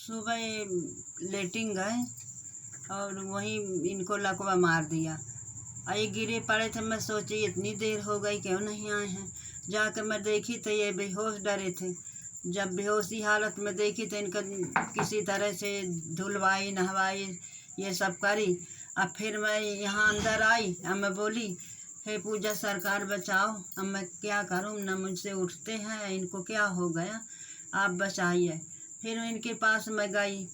सुबह लेटिंग गए और वहीं इनको लकवा मार दिया। ये गिरे पड़े थे, मैं सोची इतनी देर हो गई क्यों नहीं आए हैं। जाकर मैं देखी तो ये बेहोश डरे थे। जब बेहोशी हालत में देखी तो इनका किसी तरह से धुलवाई नहवाई ये सब करी। अब फिर मैं यहाँ अंदर आई। अब मैं बोली, हे पूजा सरकार बचाओ, अब मैं क्या करूँ, न मुझसे उठते हैं, इनको क्या हो गया, आप बचाइए। फिर इनके पास मैं गई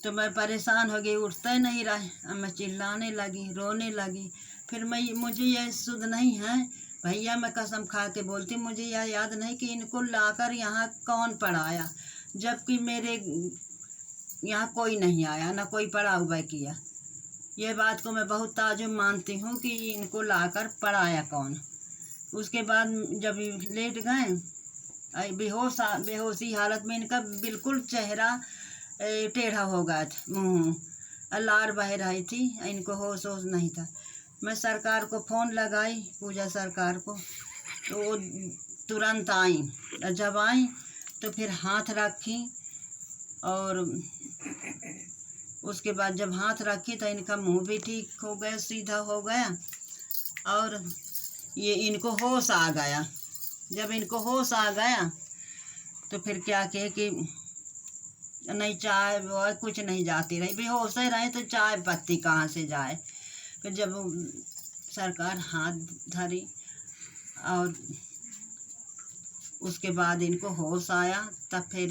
तो मैं परेशान हो गई, उठते नहीं रहे। अब मैं चिल्लाने लगी, रोने लगी। फिर मुझे यह सुध नहीं है भैया, मैं कसम खा के बोलती, मुझे यह याद नहीं कि इनको लाकर यहाँ कौन पढ़ाया, जबकि मेरे यहाँ कोई नहीं आया, ना कोई पढ़ा हुआ किया। ये बात को मैं बहुत ताजुब मानती हूँ कि इनको लाकर पढ़ाया कौन। उसके बाद जब लेट गए, बेहोशी हालत में इनका बिल्कुल चेहरा टेढ़ा हो गया था, मुँह लार बह रही थी, इनको होश नहीं था। मैं सरकार को फ़ोन लगाई, पूजा सरकार को, तो वो तुरंत आई। जब आई तो फिर हाथ रखी और उसके बाद जब हाथ रखी तो इनका मुंह भी ठीक हो गया, सीधा हो गया और ये इनको होश आ गया। जब इनको होश आ गया तो फिर क्या कहे कि नहीं चाय वो कुछ नहीं जाती रही, बेहोश ही रहे तो चाय पत्ती कहाँ से जाए। फिर जब सरकार हाथ धरी और उसके बाद इनको होश आया तब फिर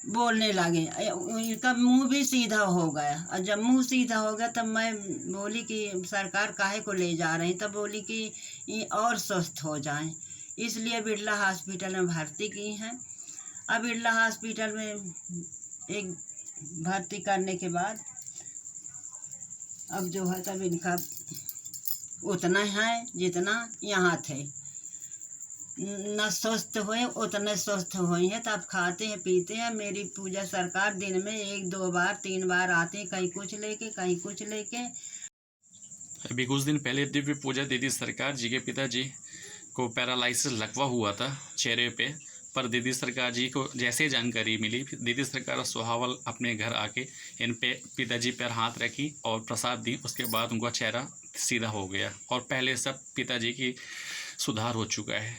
बोलने लगे। इनका मुंह भी सीधा हो गया और जब मुंह सीधा हो गया तब मैं बोली कि सरकार काहे को ले जा रही, तब बोली कि ये और स्वस्थ हो जाएं, इसलिए बिरला हॉस्पिटल में भर्ती की हैं। अब बिरला हॉस्पिटल में एक भर्ती करने के बाद अब जो है तब इनका उतना है जितना यहाँ थे, न स्वस्थ हुए उतने स्वस्थ हुए हैं। तब खाते हैं पीते हैं। मेरी पूजा सरकार दिन में 1-2 बार 3 बार आते हैं, कहीं कुछ लेके कहीं कुछ लेके। अभी कुछ दिन पहले दिव्य पूजा दीदी सरकार जी के पिताजी को पैरालिसिस लकवा हुआ था चेहरे पे, पर दीदी सरकार जी को जैसे जानकारी मिली, दीदी सरकार सुहावल अपने घर आके इन पे पिताजी पर हाथ रखी और प्रसाद दी। उसके बाद उनका चेहरा सीधा हो गया और पहले सब पिताजी की सुधार हो चुका है।